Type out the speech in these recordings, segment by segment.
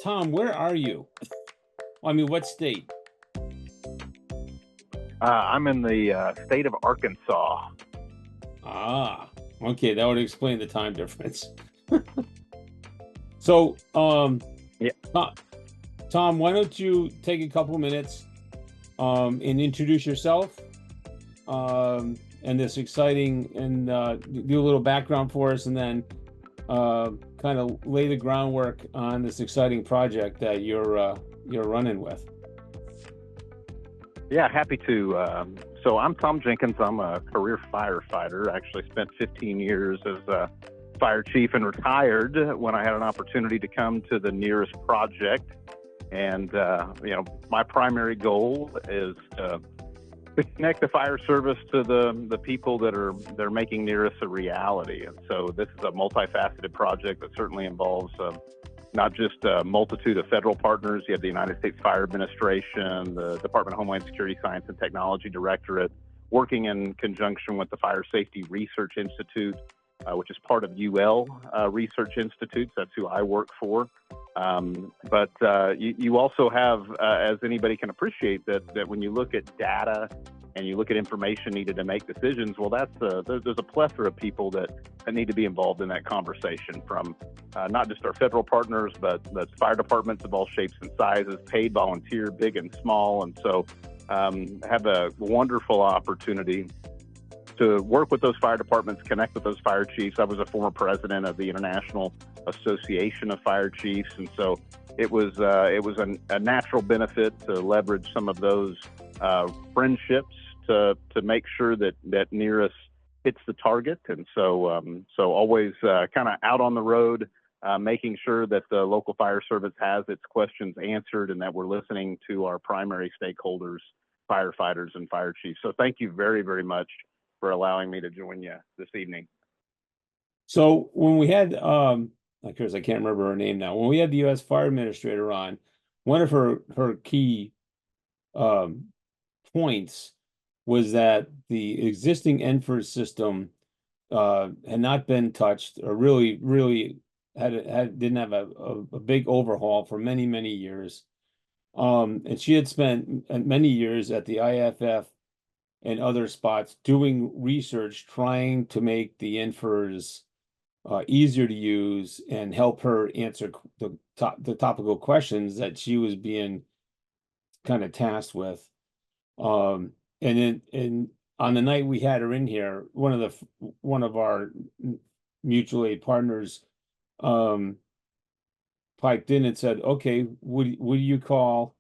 Tom, where are you? I mean, what state? I'm in the state of Arkansas. Ah, okay, that would explain the time difference. So, Yeah, Tom, Tom, why don't you take a couple minutes and introduce yourself and this exciting and do a little background for us, and then kind of lay the groundwork on this exciting project that you're running with. yeah, happy to. So I'm Tom Jenkins. I'm a career firefighter. I actually spent 15 years as a fire chief and retired when I had an opportunity to come to the NEIRS project. And my primary goal is to connect the fire service to the people that are making NEIRS a reality. And so this is a multifaceted project that certainly involves not just a multitude of federal partners. You have the United States Fire Administration, the Department of Homeland Security Science and Technology Directorate, working in conjunction with the Fire Safety Research Institute, which is part of UL Research Institutes. That's who I work for. But you also have, as anybody can appreciate, that when you look at data and you look at information needed to make decisions, well, there's a plethora of people that need to be involved in that conversation, from not just our federal partners, but fire departments of all shapes and sizes, paid volunteer, big and small. And so have a wonderful opportunity to work with those fire departments, connect with those fire chiefs. I was a former president of the International Association of Fire Chiefs, and so it was a natural benefit to leverage some of those friendships to make sure that NEIRS hits the target. And so always kind of out on the road, making sure that the local fire service has its questions answered, and that we're listening to our primary stakeholders, firefighters and fire chiefs. So thank you very, very much for allowing me to join you this evening. So when we had, of course, I can't remember her name now. When we had the U.S. Fire Administrator on, one of her key points was that the existing NFIRS system had not been touched, or really didn't have a big overhaul for many years. And she had spent many years at the IFF and other spots doing research, trying to make the NFIRS easier to use and help her answer the topical questions that she was being kind of tasked with. And on the night we had her in here, one of our mutual aid partners piped in and said, "Okay, would you call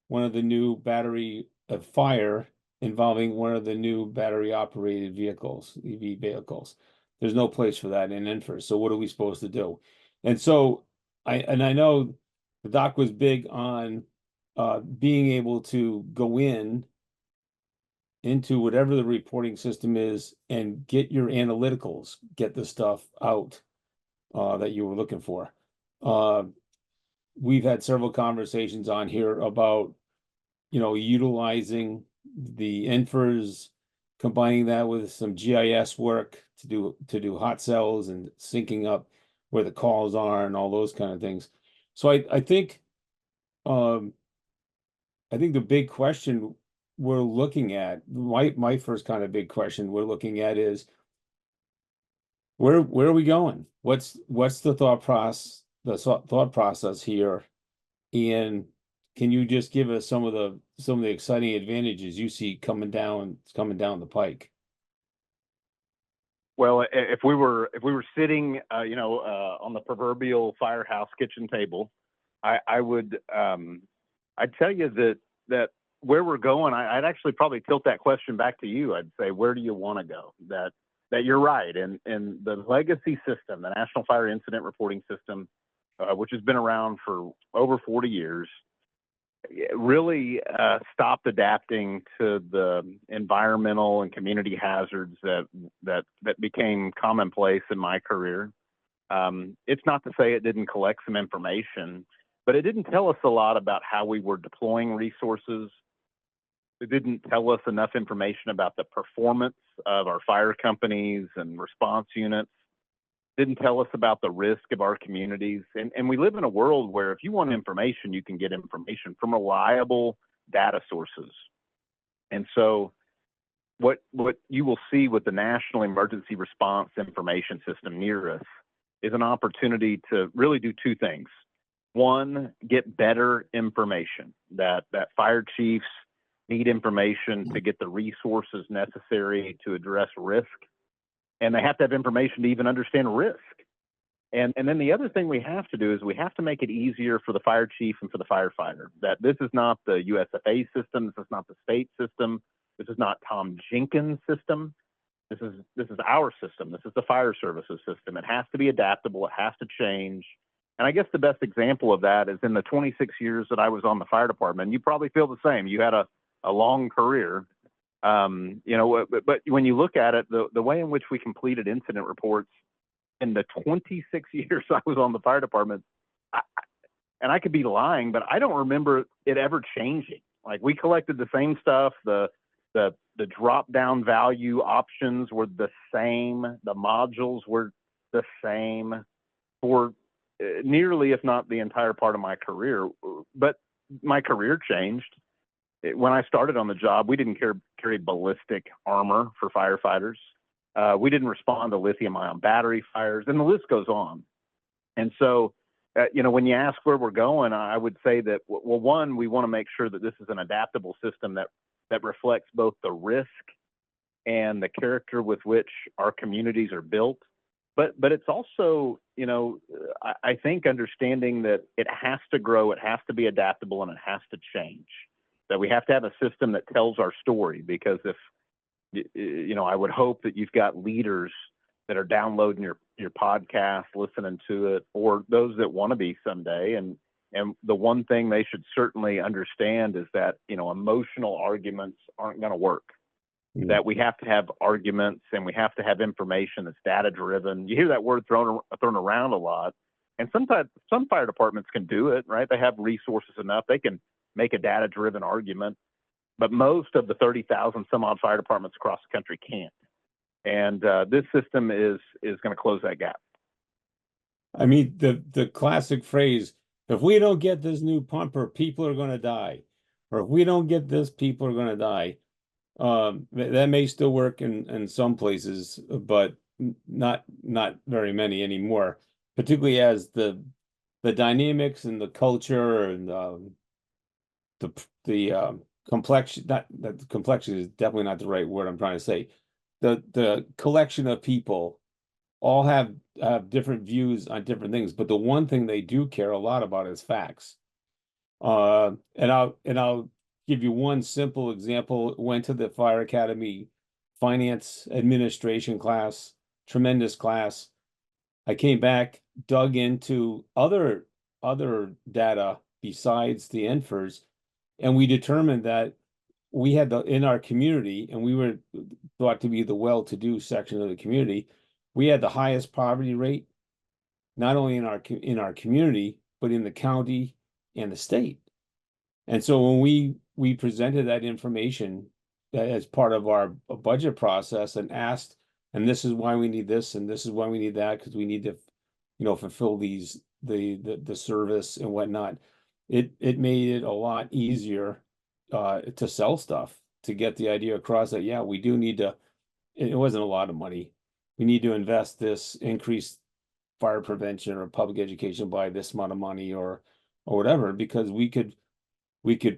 one of the new battery fire involving one of the new battery operated vehicles, EV vehicles? There's no place for that in NFIRS. So what are we supposed to do?" And so I know the doc was big on being able to go into whatever the reporting system is and get your analyticals, get the stuff out that you were looking for. We've had several conversations on here about, utilizing the NFIRS, combining that with some GIS work to do hot cells and syncing up where the calls are and all those kind of things. So I think the big question we're looking at, my first kind of big question we're looking at is where are we going? What's the thought process here? And can you just give us some of the exciting advantages you see coming down the pike? Well, if we were sitting, on the proverbial firehouse kitchen table, I'd tell you that where we're going, I'd actually probably tilt that question back to you. I'd say, where do you want to go? That you're right, and the legacy system, the National Fire Incident Reporting System, which has been around for over 40 years, really stopped adapting to the environmental and community hazards that became commonplace in my career. It's not to say it didn't collect some information, but it didn't tell us a lot about how we were deploying resources. It didn't tell us enough information about the performance of our fire companies and response units. didn't tell us about the risk of our communities. And we live in a world where if you want information, you can get information from reliable data sources. And so what you will see with the National Emergency Response Information System, NEIRS, is an opportunity to really do two things. One, get better information, that fire chiefs need information to get the resources necessary to address risk. And they have to have information to even understand risk. And then the other thing we have to do is we have to make it easier for the fire chief and for the firefighter, that this is not the USFA system, this is not the state system, this is not Tom Jenkins' system. This is our system. This is the fire services system. It has to be adaptable. It has to change. And I guess the best example of that is in the 26 years that I was on the fire department. You probably feel the same. You had a long career. You know, but when you look at it, the way in which we completed incident reports in the 26 years I was on the fire department, and I could be lying, but I don't remember it ever changing. Like, we collected the same stuff. The drop down value options were the same. The modules were the same for nearly, if not the entire part of my career. But my career changed. When I started on the job, we didn't carry ballistic armor for firefighters. We didn't respond to lithium-ion battery fires, and the list goes on. And so, you know, when you ask where we're going, I would say that, well, one, we want to make sure that this is an adaptable system that reflects both the risk and the character with which our communities are built. But it's also, you know, I think understanding that it has to grow, it has to be adaptable, and it has to change. That we have to have a system that tells our story, because if, you know, I would hope that you've got leaders that are downloading your podcast, listening to it, or those that want to be someday. And the one thing they should certainly understand is that, you know, emotional arguments aren't going to work. Mm-hmm. That we have to have arguments, and we have to have information that's data driven. You hear that word thrown around a lot, and sometimes some fire departments can do it, right? They have resources enough. They can make a data driven argument, but most of the 30,000 some odd fire departments across the country can't. And this system is going to close that gap. I mean, the classic phrase, if we don't get this new pumper, people are going to die. Or if we don't get this, people are going to die. That may still work in some places, but not very many anymore, particularly as the dynamics and the culture and the complexion, not that the complexion is definitely not the right word I'm trying to say. The collection of people all have different views on different things, but the one thing they do care a lot about is facts. And I'll give you one simple example. Went to the Fire Academy finance administration class, tremendous class. I came back, dug into other data besides the NFIRS, and we determined that we had in our community, and we were thought to be the well-to-do section of the community, we had the highest poverty rate, not only in our community, but in the county and the state. And so when we presented that information as part of our budget process and asked, and this is why we need this, and this is why we need that, because we need to, you know, fulfill these the service and whatnot, it made it a lot easier to sell stuff, to get the idea across that, yeah, we do need to, it wasn't a lot of money. We need to invest this, increase fire prevention or public education by this amount of money or whatever, because we could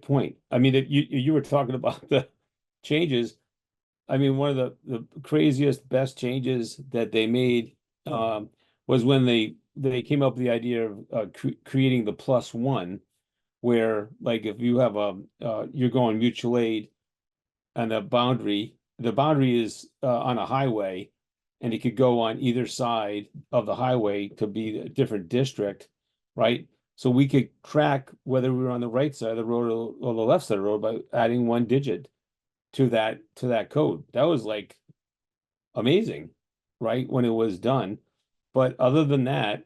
point. I mean, you were talking about the changes. I mean, one of the craziest, best changes that they made was when they came up with the idea of creating the +1, where, like, if you have you're going mutual aid and the boundary is on a highway, and it could go on either side of the highway to be a different district, right? So we could track whether we were on the right side of the road or the left side of the road by adding one digit to that code. That was like amazing, right, when it was done. But other than that,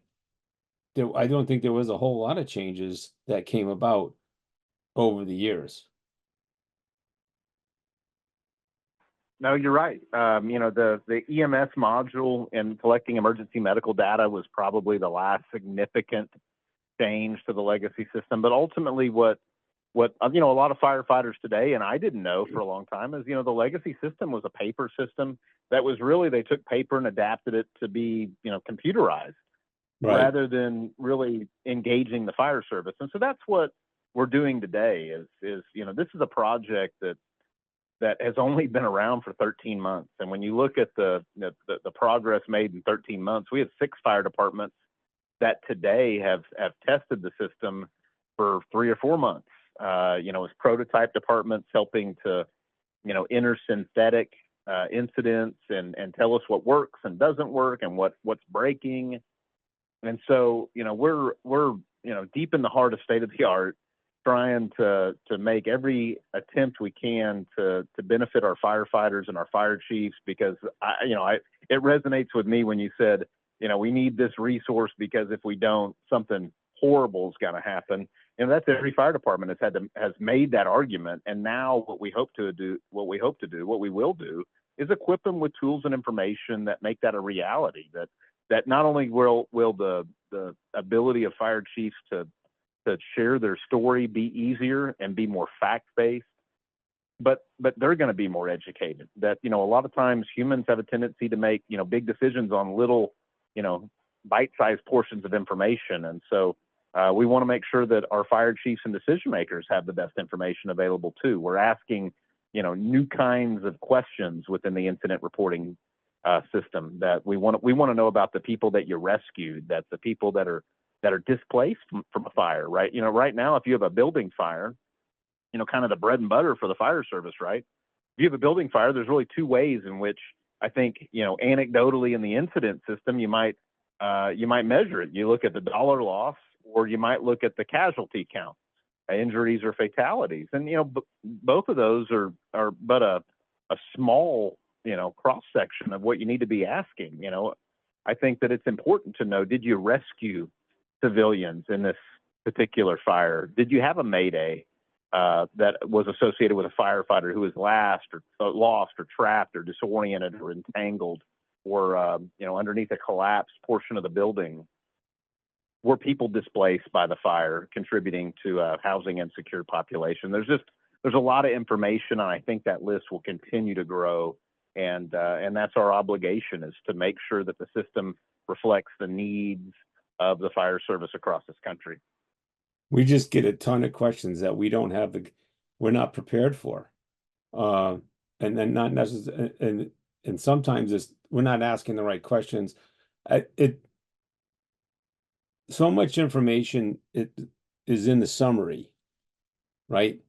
I don't think there was a whole lot of changes that came about over the years. No, you're right. The EMS module in collecting emergency medical data was probably the last significant change to the legacy system. But ultimately, what a lot of firefighters today, and I didn't know for a long time, is the legacy system was a paper system that was really, they took paper and adapted it to be computerized Right. rather than really engaging the fire service. And so that's what we're doing today. Is this is a project that has only been around for 13 months. And when you look at the progress made in 13 months, we have 6 fire departments that today have tested the system for 3 or 4 months. As prototype departments helping to, enter synthetic incidents and tell us what works and doesn't work and what's breaking. And so, we're deep in the heart of state of the art, trying to make every attempt we can to benefit our firefighters and our fire chiefs, because it resonates with me when you said, we need this resource, because if we don't, something horrible is going to happen. And that's every fire department has made that argument. And now what we will do is equip them with tools and information that make that a reality, that not only will the ability of fire chiefs to share their story be easier and be more fact-based, but they're going to be more educated. That, a lot of times humans have a tendency to make, big decisions on little, bite-sized portions of information. And so we want to make sure that our fire chiefs and decision makers have the best information available too. We're asking, new kinds of questions within the incident reporting system, that we want to know about the people that you rescued, that the people that are displaced from a fire, right? Right now, if you have a building fire, kind of the bread and butter for the fire service, right? If you have a building fire, there's really 2 ways in which I think, anecdotally in the incident system, you might measure it. You look at the dollar loss, or you might look at the casualty count, injuries or fatalities. And, both of those are but a small, cross section of what you need to be asking. I think that it's important to know, did you rescue civilians in this particular fire? Did you have a mayday that was associated with a firefighter who was lost or trapped or disoriented or entangled, or underneath a collapsed portion of the building? Were people displaced by the fire, contributing to a housing insecure population? There's a lot of information, and I think that list will continue to grow. And that's our obligation, is to make sure that the system reflects the needs of the fire service across this country. We just get a ton of questions that we're not prepared for. And then not necessarily, and sometimes we're not asking the right questions. So much information is in the summary, right?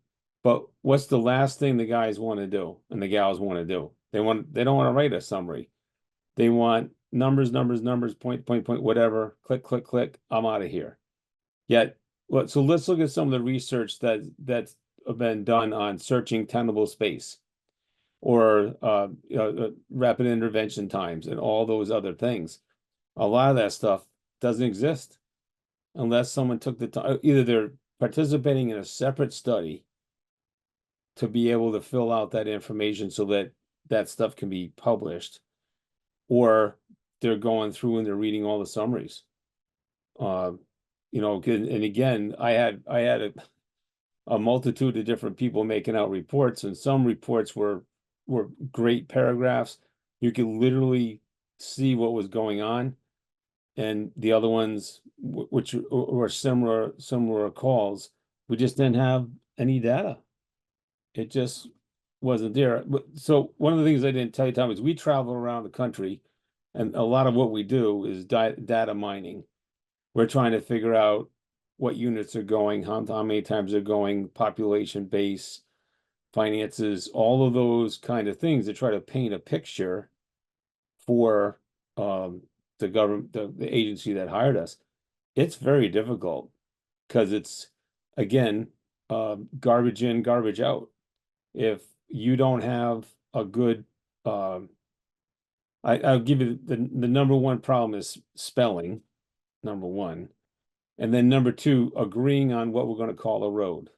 But what's the last thing the guys want to do and the gals want to do? They don't want to write a summary. They want numbers, point, whatever, click, click, click, I'm out of here. Yet, so let's look at some of the research that's been done on searching tenable space, or rapid intervention times, and all those other things. A lot of that stuff doesn't exist unless someone took the time. Either they're participating in a separate study to be able to fill out that information so that that stuff can be published, or they're going through and they're reading all the summaries. And again, I had a multitude of different people making out reports, and some reports were great paragraphs. You could literally see what was going on, and the other ones, which were similar calls, we just didn't have any data. It just wasn't there. So one of the things I didn't tell you, Tom, is we travel around the country, and a lot of what we do is data mining. We're trying to figure out what units are going, how many times they're going, population base, finances, all of those kind of things, to try to paint a picture for the government, the agency that hired us. It's very difficult, because it's, again, garbage in, garbage out. If you don't have a good, I'll give you the number one problem is spelling, number one. And then number two, agreeing on what we're going to call a road.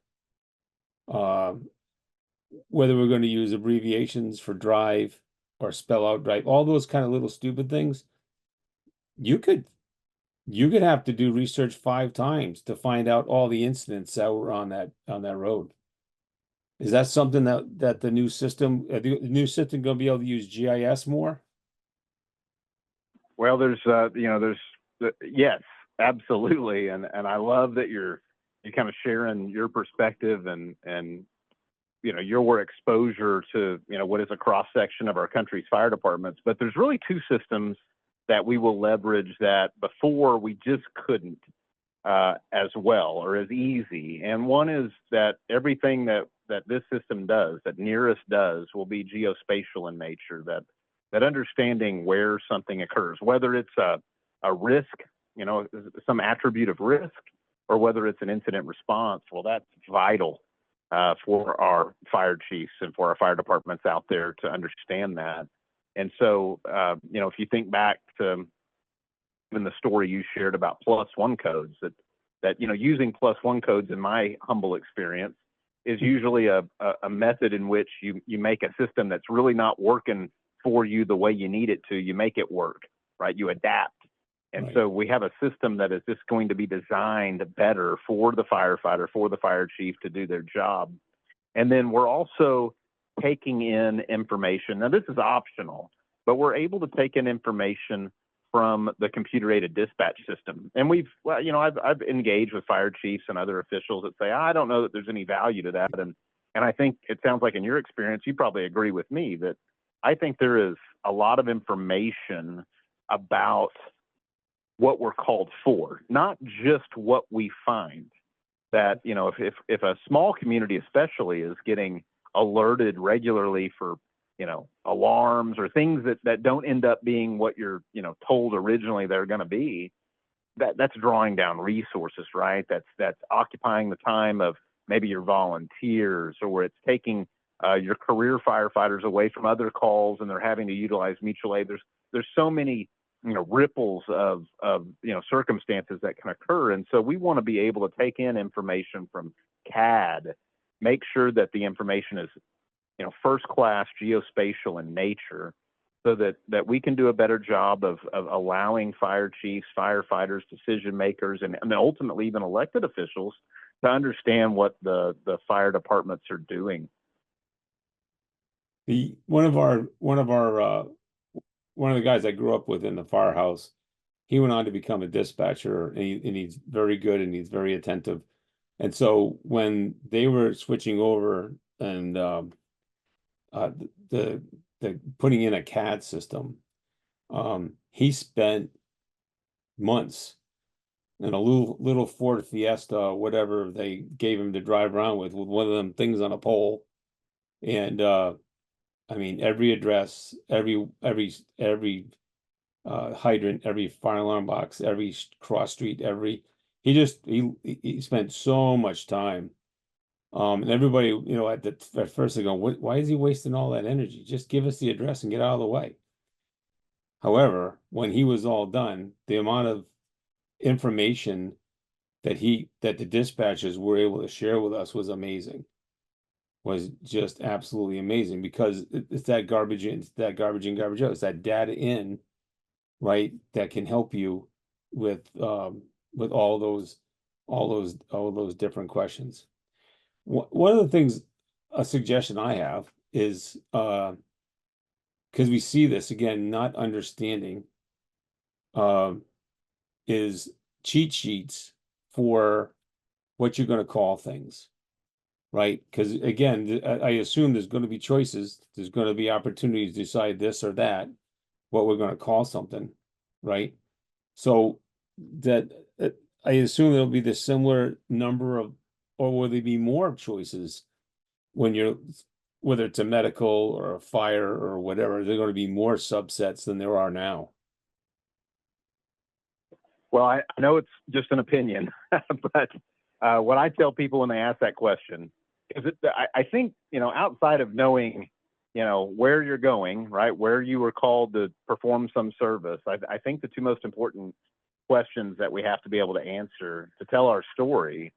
whether we're going to use abbreviations for drive or spell out drive, all those kind of little stupid things, you could have to do research 5 times to find out all the incidents that were on that road. Is that something that the new system, going to be able to use GIS more? Well, yes, absolutely, and I love that you're kind of sharing your perspective and your exposure to what is a cross section of our country's fire departments. But there's really two systems that we will leverage that before we just couldn't as well or as easy. And one is that everything that this system does, that NEIRS does, will be geospatial in nature. That understanding where something occurs, whether it's a risk, some attribute of risk, or whether it's an incident response. Well, that's vital for our fire chiefs and for our fire departments out there to understand that. And so, if you think back to even the story you shared about +1 codes, that using +1 codes, in my humble experience, is usually a method in which you make a system that's really not working for you the way you need it to. You make it work, right? You adapt. And Right. so we have a system that is just going to be designed better for the firefighter, for the fire chief to do their job. And then we're also taking in information. Now, this is optional, but we're able to take in information from the computer-aided dispatch system. And I've engaged with fire chiefs and other officials that say, I don't know that there's any value to that. And I think it sounds like in your experience, you probably agree with me that I think there is a lot of information about what we're called for, not just what we find. That, if a small community especially is getting alerted regularly for, alarms or things that don't end up being what you're, told originally they're going to be, that's drawing down resources, right? That's occupying the time of maybe your volunteers, or it's taking your career firefighters away from other calls, and they're having to utilize mutual aid. There's so many ripples of circumstances that can occur. And so we want to be able to take in information from CAD, make sure that the information is, first class geospatial in nature, so that we can do a better job of allowing fire chiefs, firefighters, decision makers, and ultimately even elected officials to understand what the fire departments are doing. One of the guys I grew up with in the firehouse, he went on to become a dispatcher, and he's very good and he's very attentive. And so when they were switching over and the putting in a CAD system, he spent months in a little Ford Fiesta, whatever they gave him to drive around with one of them things on a pole. And I mean, every address, every hydrant, every fire alarm box, every cross street, he spent so much time. And everybody, at first they go, why is he wasting all that energy? Just give us the address and get out of the way. However, when he was all done, the amount of information that the dispatchers were able to share with us was amazing. Was just absolutely amazing, because it's that garbage in, garbage out. It's that data in, right, that can help you with all those different questions. One of the things, a suggestion I have is, because we see this again, not understanding, is cheat sheets for what you're going to call things, right? Because again, I assume there's going to be choices. There's going to be opportunities to decide this or that, what we're going to call something, right? So that I assume there'll be the similar number of, or will there be more choices when whether it's a medical or a fire or whatever, there are going to be more subsets than there are now. Well, I know it's just an opinion, but what I tell people when they ask that question is I think, outside of knowing, where you're going, right, where you were called to perform some service, I think the two most important questions that we have to be able to answer to tell our story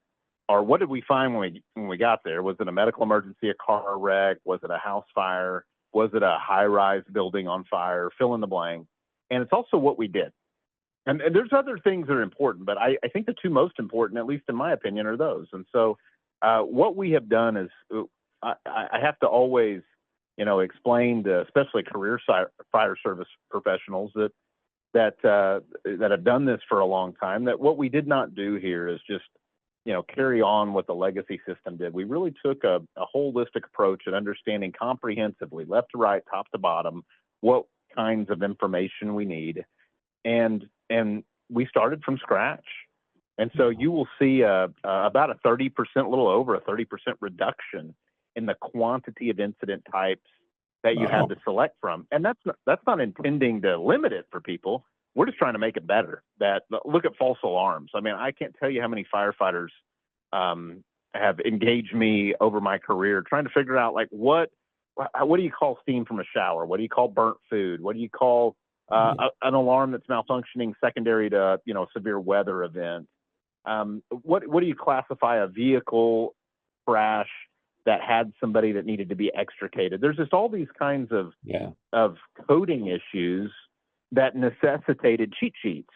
or what did we find when we got there? Was it a medical emergency, a car wreck? Was it a house fire? Was it a high-rise building on fire? Fill in the blank. And it's also what we did. And there's other things that are important, but I think the two most important, at least in my opinion, are those. And so what we have done is I have to always, explain to especially career fire service professionals that have done this for a long time, that what we did not do here is just, carry on what the legacy system did. We really took a holistic approach at understanding comprehensively, left to right, top to bottom, what kinds of information we need. And we started from scratch. And so you will see about a 30%, a little over a 30% reduction in the quantity of incident types that you had to select from. And that's not intending to limit it for people. We're just trying to make it better. Look at false alarms. I mean, I can't tell you how many firefighters have engaged me over my career trying to figure out, like, what do you call steam from a shower? What do you call burnt food? What do you call an alarm that's malfunctioning secondary to, a severe weather event? What do you classify a vehicle crash that had somebody that needed to be extricated? There's just all these kinds of coding issues that necessitated cheat sheets.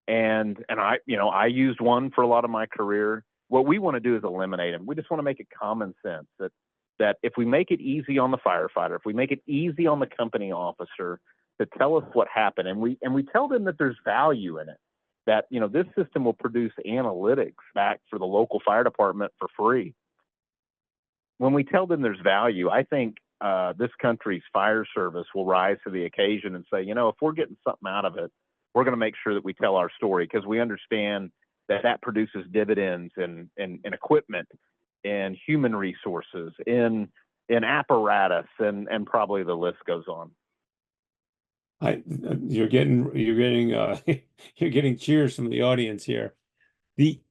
And I used one for a lot of my career. What we want to do is eliminate them. We just want to make it common sense that if we make it easy on the firefighter, if we make it easy on the company officer to tell us what happened, and we tell them that there's value in it, that this system will produce analytics back for the local fire department for free. When we tell them there's value, I think this country's fire service will rise to the occasion and say, if we're getting something out of it, we're going to make sure that we tell our story, because we understand that produces dividends in equipment, in human resources, in apparatus, and probably the list goes on. You're getting you're getting cheers from the audience here. It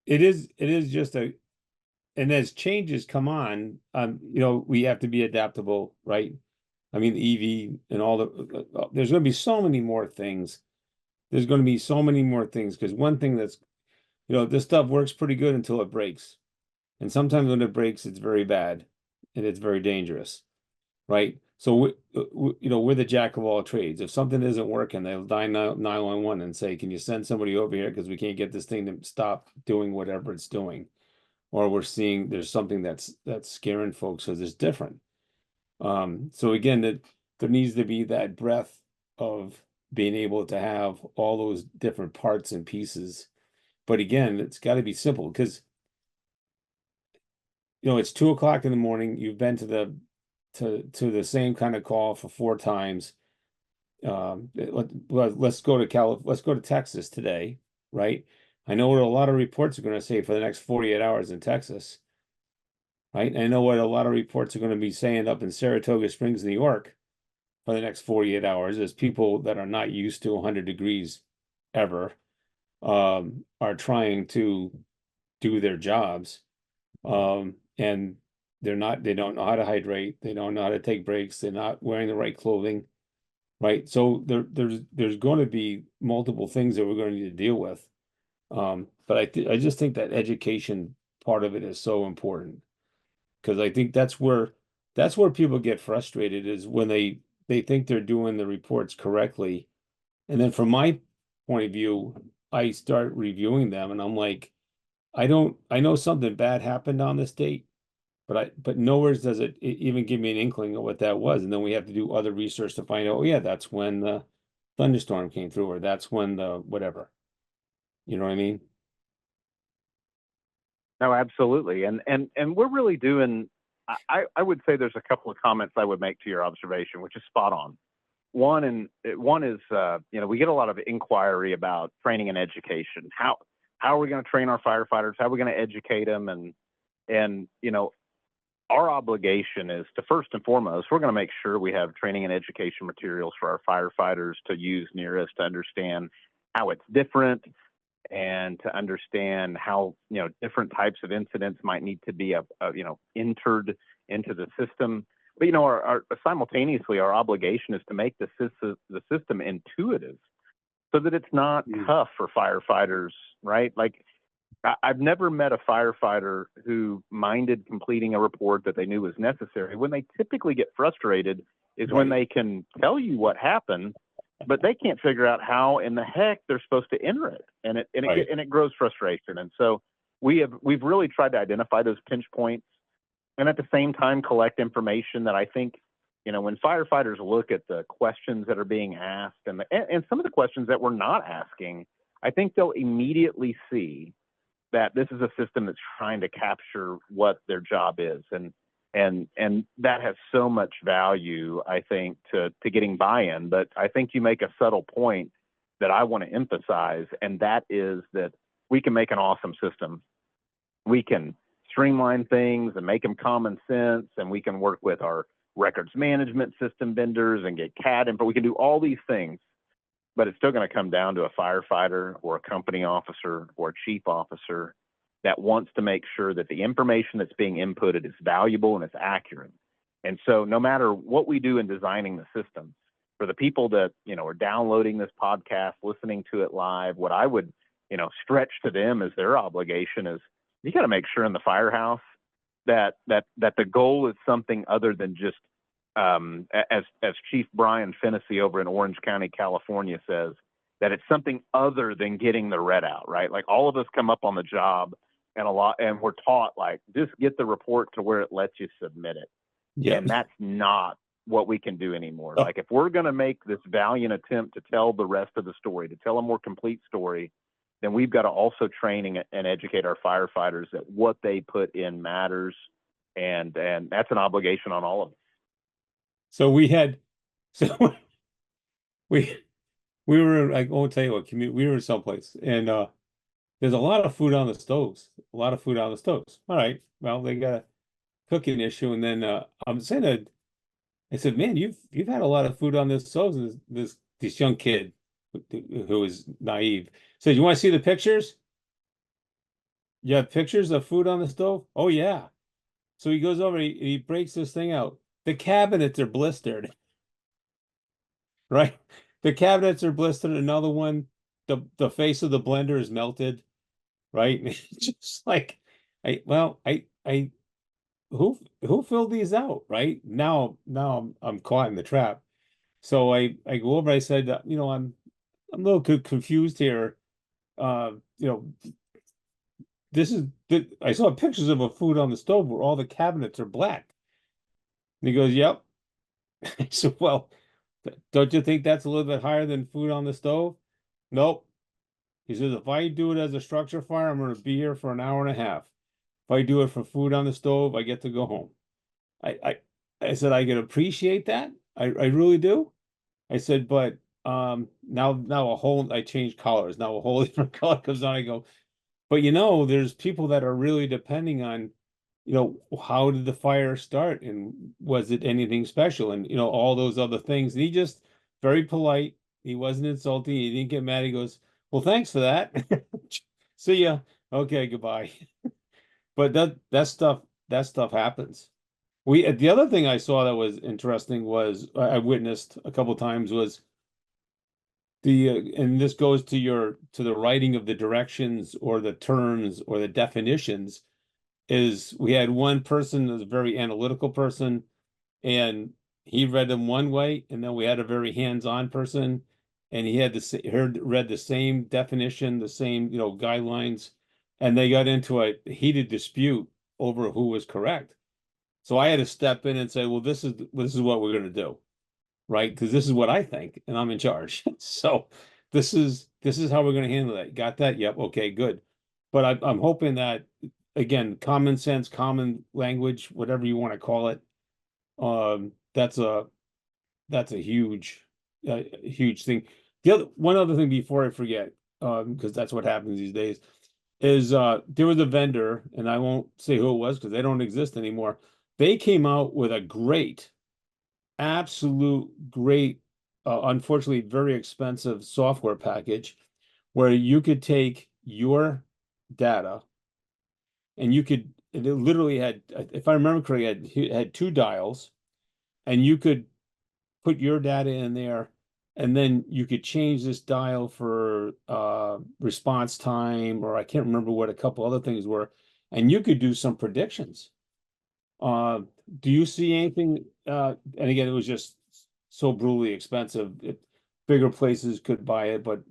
is just and as changes come on, we have to be adaptable, right? I mean, the EV and all there's going to be so many more things. There's going to be so many more things, because one thing that's, this stuff works pretty good until it breaks. And sometimes when it breaks, it's very bad and it's very dangerous, right? So, we're the jack of all trades. If something isn't working, they'll dial 911 and say, can you send somebody over here? Because we can't get this thing to stop doing whatever it's doing. Or we're seeing there's something that's scaring folks because it's different. So again, there needs to be that breadth of being able to have all those different parts and pieces. But again, it's got to be simple, because it's 2:00 in the morning. You've been to the same kind of call for 4 times. Let's go to Texas today, right? I know what a lot of reports are going to say for the next 48 hours in Texas, right? I know what a lot of reports are going to be saying up in Saratoga Springs, New York, for the next 48 hours, as people that are not used to 100 degrees ever are trying to do their jobs, and they don't know how to hydrate, they don't know how to take breaks, they're not wearing the right clothing, right? So there's going to be multiple things that we're going to need to deal with. But I just think that education part of it is so important, because I think that's where people get frustrated, is when they think they're doing the reports correctly. And then from my point of view, I start reviewing them and I'm like, I know something bad happened on this date, but nowhere does it even give me an inkling of what that was. And then we have to do other research to find out, oh yeah, that's when the thunderstorm came through, or that's when the whatever. You know what I mean? No, absolutely. And we're really doing, I would say there's a couple of comments I would make to your observation, which is spot on. One is, we get a lot of inquiry about training and education. How are we going to train our firefighters? How are we going to educate them? And our obligation is to, first and foremost, we're going to make sure we have training and education materials for our firefighters to use NEIRS, to understand how it's different, and to understand how different types of incidents might need to be entered into the system. But simultaneously, our obligation is to make the system intuitive, so that it's not tough for firefighters, right? Like, I've never met a firefighter who minded completing a report that they knew was necessary. When they typically get frustrated is when Right. they can tell you what happened, but they can't figure out how in the heck they're supposed to enter it, Right. and it grows frustration. And so we've really tried to identify those pinch points, and at the same time collect information that I think, when firefighters look at the questions that are being asked and some of the questions that we're not asking, I think they'll immediately see that this is a system that's trying to capture what their job is, and that has so much value, I think, to getting buy-in. But I think you make a subtle point that I want to emphasize, and that is that we can make an awesome system. We can streamline things and make them common sense, and we can work with our records management system vendors and get CAD info. We can do all these things, but it's still going to come down to a firefighter or a company officer or a chief officer that wants to make sure that the information that's being inputted is valuable and it's accurate. And so no matter what we do in designing the system, for the people that, are downloading this podcast, listening to it live, what I would, stretch to them as their obligation is you got to make sure in the firehouse that the goal is something other than just as Chief Brian Fennessy over in Orange County, California says, that it's something other than getting the red out, right? Like all of us come up on the job and we're taught like, just get the report to where it lets you submit it. Yeah. And that's not what we can do anymore. Oh. Like if we're going to make this valiant attempt to tell the rest of the story, to tell a more complete story, then we've got to also train and educate our firefighters that what they put in matters. And that's an obligation on all of us. So we had, so we we were, I won't tell you what community, we were someplace, and there's a lot of food on the stoves, a lot of food on the stoves. All right, well, they got a cooking issue, and then I'm saying that I said, man, you've had a lot of food on this stove, and this young kid who is naive said, you want to see the pictures? You have pictures of food on the stove? Oh yeah. So he goes over, he breaks this thing out. The cabinets are blistered, right? The cabinets are blistered. Another one, the face of the blender is melted, right? Just like, I who filled these out, right? Now I'm caught in the trap. So I go over. I said, I'm a little confused here. You know, this is I saw pictures of a food on the stove where all the cabinets are black. And he goes, "Yep." I said, "Well, don't you think that's a little bit higher than food on the stove?" Nope. He says, "If I do it as a structure fire, I'm going to be here for an hour and a half. If I do it for food on the stove, I get to go home." I I, I said, "I can appreciate that. I really do." I said, "But now a whole I changed colors. Now a whole different color comes on." I go, "But there's people that are really depending on, how did the fire start and was it anything special and all those other things." And he just very polite. He wasn't insulting. He didn't get mad. He goes, "Well, thanks for that. See ya. Okay, goodbye." But that stuff happens. The other thing I saw that was interesting was I witnessed a couple times was and this goes to the writing of the directions or the terms or the definitions, is we had one person that was a very analytical person, and he read them one way, and then we had a very hands-on person, and he had read the same definition, the same, guidelines, and they got into a heated dispute over who was correct. So I had to step in and say, well, this is what we're going to do, right? Because this is what I think, and I'm in charge. So this is how we're going to handle that. Got that? Yep. Okay, good. But I'm hoping that, again, common sense, common language, whatever you want to call it, that's a huge thing. One other thing before I forget, because that's what happens these days, is there was a vendor, and I won't say who it was because they don't exist anymore. They came out with a absolute great, unfortunately very expensive software package where you could take your data and it literally had, if I remember correctly, it had two dials, and you could put your data in there and then you could change this dial for response time, or I can't remember what a couple other things were, and you could do some predictions. Uh, do you see anything? And again, it was just so brutally expensive. Bigger places could buy it, but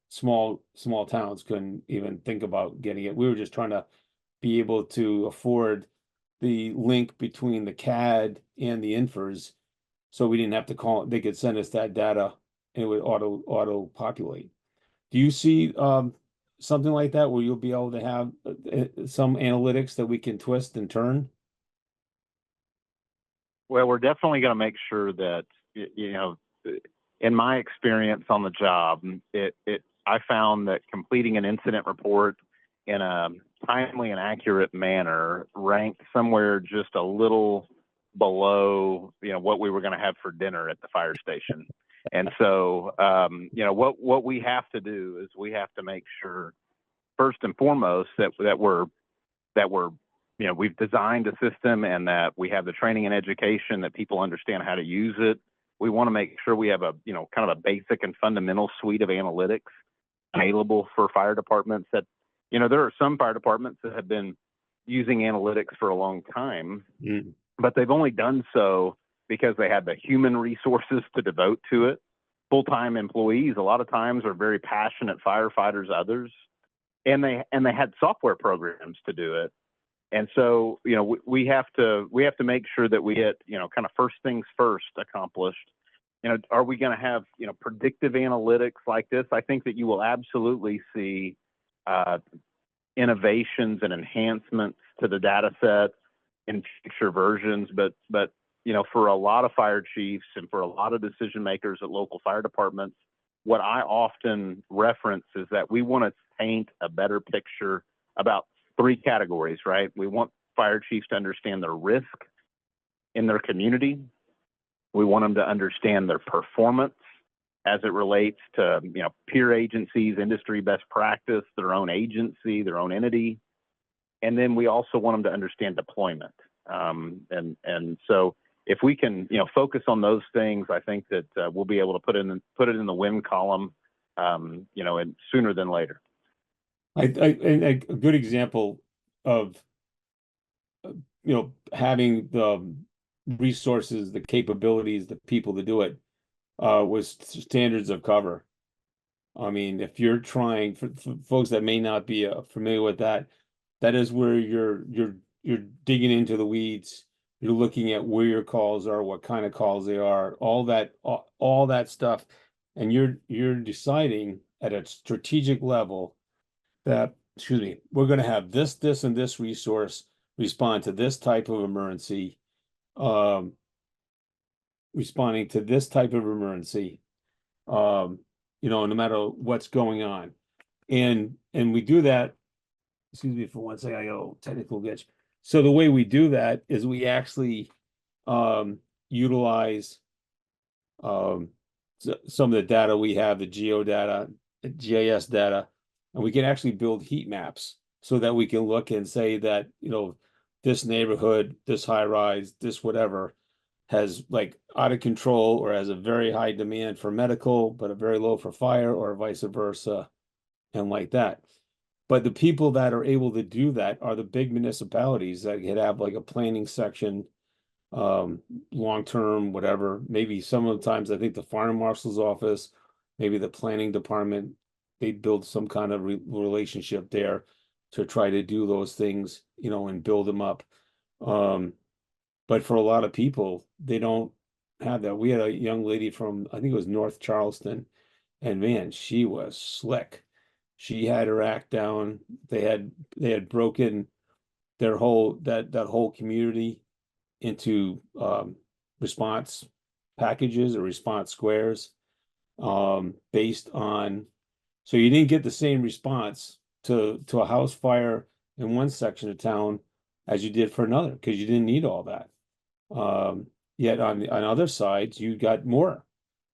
small towns couldn't even think about getting it. We were just trying to be able to afford the link between the CAD and the NFIRS, so we didn't have to call it. They could send us that data, and it would auto populate. Do you see something like that where you'll be able to have some analytics that we can twist and turn? Well, we're definitely going to make sure that, in my experience on the job, I found that completing an incident report in a timely and accurate manner ranked somewhere just a little below, what we were going to have for dinner at the fire station. And so, what we have to do is we have to make sure, first and foremost, that we're we've designed a system and that we have the training and education that people understand how to use it. We want to make sure we have a, kind of a basic and fundamental suite of analytics available for fire departments that, there are some fire departments that have been using analytics for a long time, but they've only done so because they had the human resources to devote to it. Full-time employees, a lot of times, are very passionate firefighters, others, and they had software programs to do it. And so, we have to make sure that we get, kind of first things first accomplished. Are we going to have, predictive analytics like this? I think that you will absolutely see innovations and enhancements to the data set in future versions. But, for a lot of fire chiefs and for a lot of decision makers at local fire departments, what I often reference is that we want to paint a better picture about three categories, right? We want fire chiefs to understand their risk in their community. We want them to understand their performance as it relates to, peer agencies, industry best practice, their own agency, their own entity. And then we also want them to understand deployment. And so if we can, focus on those things, I think that we'll be able to put it in the win column, and sooner than later. And a good example of having the resources, the capabilities, the people to do it was standards of cover. I mean, if you're trying, for folks that may not be familiar with that, that is where you're digging into the weeds. You're looking at where your calls are, what kind of calls they are, all that stuff, and you're deciding at a strategic level that, we're going to have this, and this resource respond to this type of emergency, responding to this type of emergency, no matter what's going on. And we do that, excuse me for one second, I got a technical glitch. So the way we do that is we actually utilize some of the data we have, the GIS data, and we can actually build heat maps so that we can look and say that, this neighborhood, this high rise, this whatever has like out of control or has a very high demand for medical, but a very low for fire, or vice versa, and like that. But the people that are able to do that are the big municipalities that could have like a planning section, long-term, whatever. Maybe some of the times I think the fire marshal's office, maybe the planning department, they build some kind of relationship there to try to do those things, and build them up. But for a lot of people, they don't have that. We had a young lady from, I think it was North Charleston, and man, she was slick. She had her act down. They had broken their whole that whole community into response packages or response squares, based on, so you didn't get the same response to a house fire in one section of town as you did for another, because you didn't need all that. Yet on other sides, you got more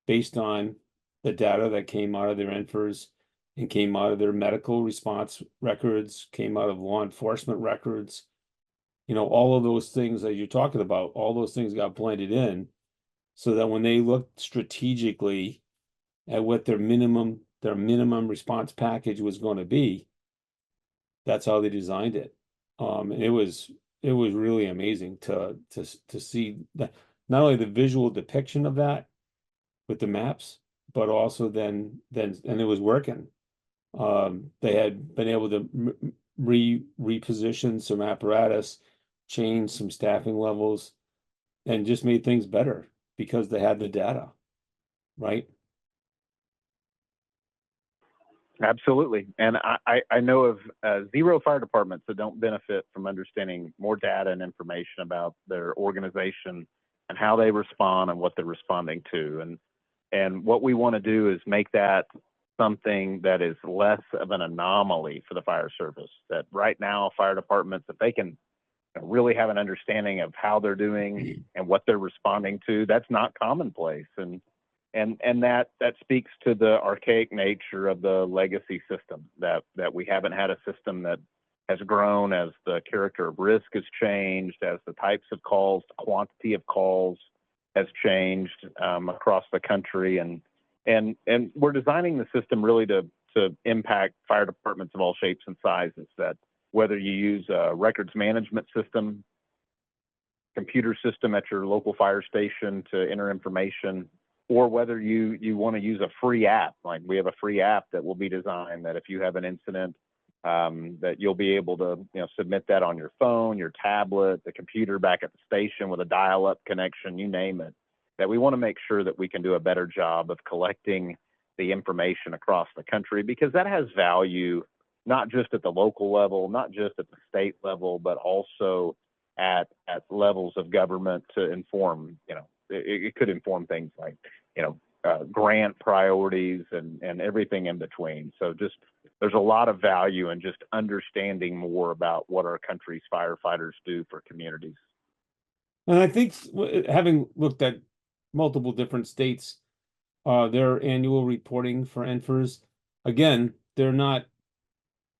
based on the data that came out of their NFIRS and came out of their medical response records, came out of law enforcement records. All of those things that you're talking about, all those things got blended in so that when they looked strategically at what their minimum response package was going to be, that's how they designed it. And it was really amazing to see that, not only the visual depiction of that with the maps, but also then and it was working. They had been able to reposition some apparatus, change some staffing levels, and just made things better because they had the data, right? Absolutely. And I know of zero fire departments that don't benefit from understanding more data and information about their organization and how they respond and what they're responding to. And what we want to do is make that something that is less of an anomaly for the fire service. That right now, fire departments, if they can really have an understanding of how they're doing and what they're responding to, that's not commonplace. And that speaks to the archaic nature of the legacy system, that we haven't had a system that has grown as the character of risk has changed, as the types of calls, the quantity of calls has changed across the country. And we're designing the system really to impact fire departments of all shapes and sizes, that whether you use a records management system, computer system at your local fire station to enter information, or whether you want to use a free app. Like we have a free app that will be designed that if you have an incident, that you'll be able to submit that on your phone, your tablet, the computer back at the station with a dial-up connection, you name it. That we want to make sure that we can do a better job of collecting the information across the country, because that has value not just at the local level, not just at the state level, but also at levels of government to inform, it could inform things like, grant priorities and everything in between. So just there's a lot of value in just understanding more about what our country's firefighters do for communities. And I think having looked at multiple different states, their annual reporting for NFIRS, again, they're not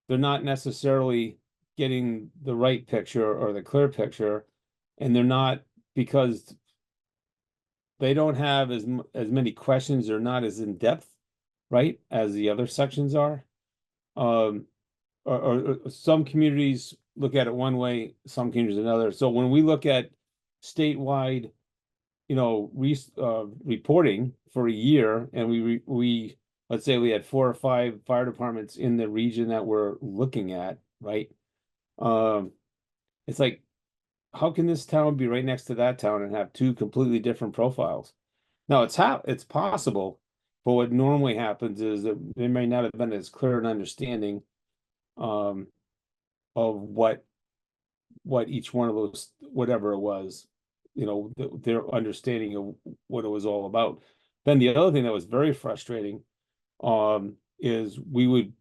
necessarily getting the right picture or the clear picture, and they're not, because they don't have as many questions. They're not as in depth, right, as the other sections are. Or some communities look at it one way, some communities another. So when we look at statewide, reporting for a year, and we let's say we had 4 or 5 fire departments in the region that we're looking at, right? It's like, how can this town be right next to that town and have 2 completely different profiles? Now it's possible, but what normally happens is that there may not have been as clear an understanding of what each one of those, whatever it was, their understanding of what it was all about. Then the other thing that was very frustrating is we would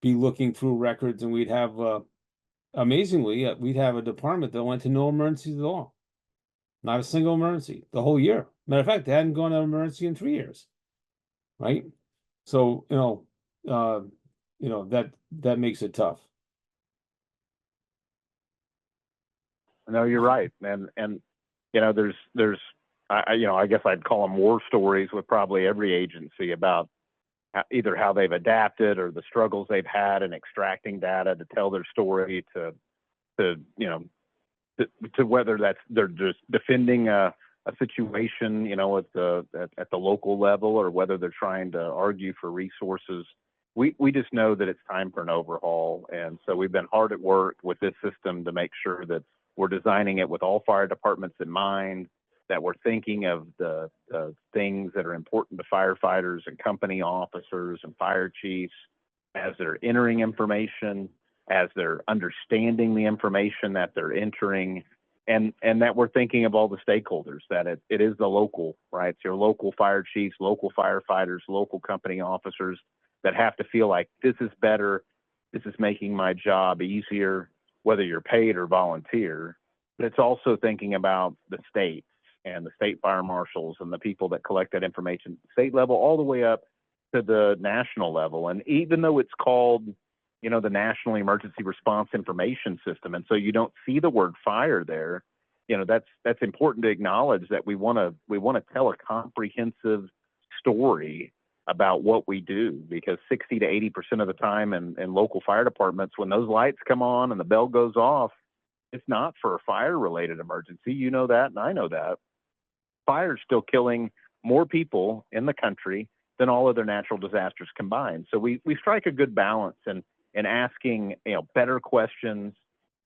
be looking through records, and we'd have amazingly, we'd have a department that went to no emergencies at all. Not a single emergency the whole year. Matter of fact, they hadn't gone to emergency in 3 years, right? So, that makes it tough. No, you're right. And there's I guess I'd call them war stories with probably every agency about either how they've adapted or the struggles they've had in extracting data to tell their story, to whether that's they're just defending a situation, at the local level, or whether they're trying to argue for resources. We just know that it's time for an overhaul, and so we've been hard at work with this system to make sure that we're designing it with all fire departments in mind, that we're thinking of the things that are important to firefighters and company officers and fire chiefs as they're entering information, as they're understanding the information that they're entering, and that we're thinking of all the stakeholders, that it is the local, right? It's your local fire chiefs, local firefighters, local company officers that have to feel like this is better, this is making my job easier, whether you're paid or volunteer. But it's also thinking about the states and the state fire marshals and the people that collect that information, state level all the way up to the national level. And even though it's called, the National Emergency Response Information System, and so you don't see the word fire there, that's important to acknowledge, that we want to tell a comprehensive story about what we do, because 60 to 80% of the time in local fire departments, when those lights come on and the bell goes off, it's not for a fire related emergency. You know that, and I know that. Fire's still killing more people in the country than all other natural disasters combined. So we strike a good balance in asking, better questions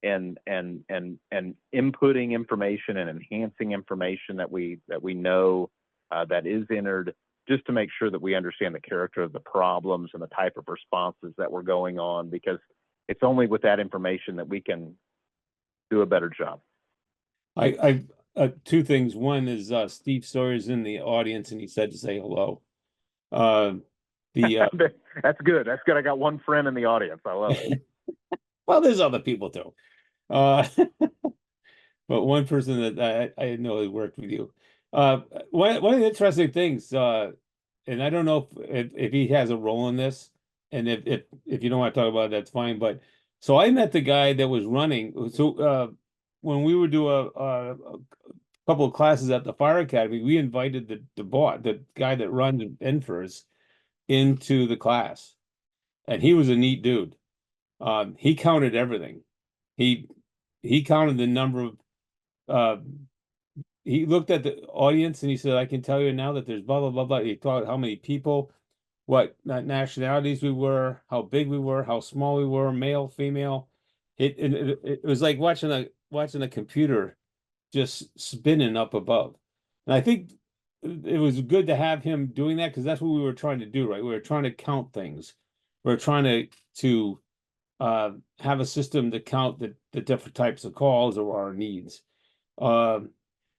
and inputting information and enhancing information that we know that is entered, just to make sure that we understand the character of the problems and the type of responses that were going on, because it's only with that information that we can do a better job. I two things. One is Steve Sawyer's in the audience and he said to say hello. That's good. That's good. I got one friend in the audience. I love it. Well, there's other people too. But one person that I know has worked with you. One of the interesting things, and I don't know if he has a role in this, and if you don't want to talk about it, that's fine. But so I met the guy that was running. So when we would do a couple of classes at the fire academy, we invited the guy that runs NFIRS into the class, and he was a neat dude. He counted everything. He counted the number of he looked at the audience and he said, I can tell you now that there's blah blah blah blah. He thought how many people, what nationalities we were, how big we were, how small we were, male, female. It was like watching a computer just spinning up above. And I think it was good to have him doing that, because that's what we were trying to do, right? We were trying to count things. We were trying to have a system to count the different types of calls or our needs.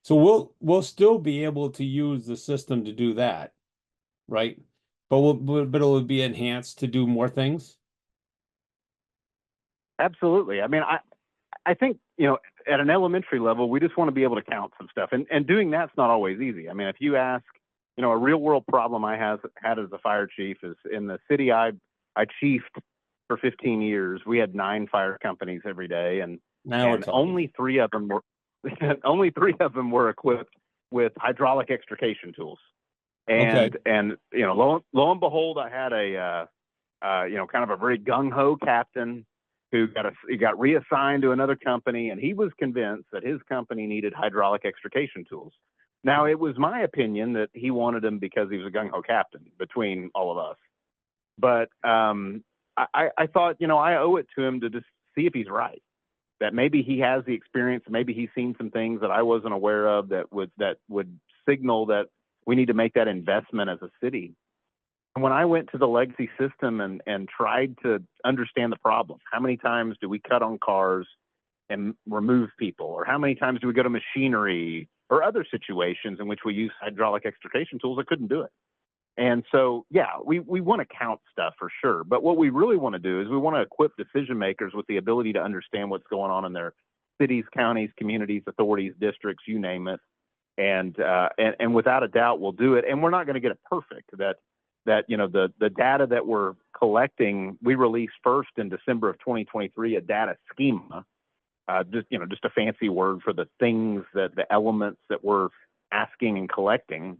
So we'll still be able to use the system to do that, right? But it'll be enhanced to do more things. Absolutely. I mean, I think, at an elementary level, we just want to be able to count some stuff, and doing that's not always easy. I mean, if you ask, a real world problem I had as a fire chief is in the city I chiefed for 15 years. We had 9 fire companies every day, and only 3 of them were equipped with hydraulic extrication tools. And lo and behold, I had a kind of a very gung ho captain who got reassigned to another company, and he was convinced that his company needed hydraulic extrication tools. Now, it was my opinion that he wanted them because he was a gung ho captain between all of us. But I thought, I owe it to him to just see if he's right, that maybe he has the experience, maybe he's seen some things that I wasn't aware of that would signal that we need to make that investment as a city. And when I went to the legacy system and tried to understand the problem, how many times do we cut on cars and remove people? Or how many times do we go to machinery or other situations in which we use hydraulic extrication tools? I couldn't do it. And so, yeah, we want to count stuff for sure. But what we really want to do is we want to equip decision makers with the ability to understand what's going on in their cities, counties, communities, authorities, districts, you name it. And without a doubt, we'll do it. And we're not going to get it perfect. The data that we're collecting, we released first in December of 2023 a data schema, just a fancy word for the things, the elements that we're asking and collecting.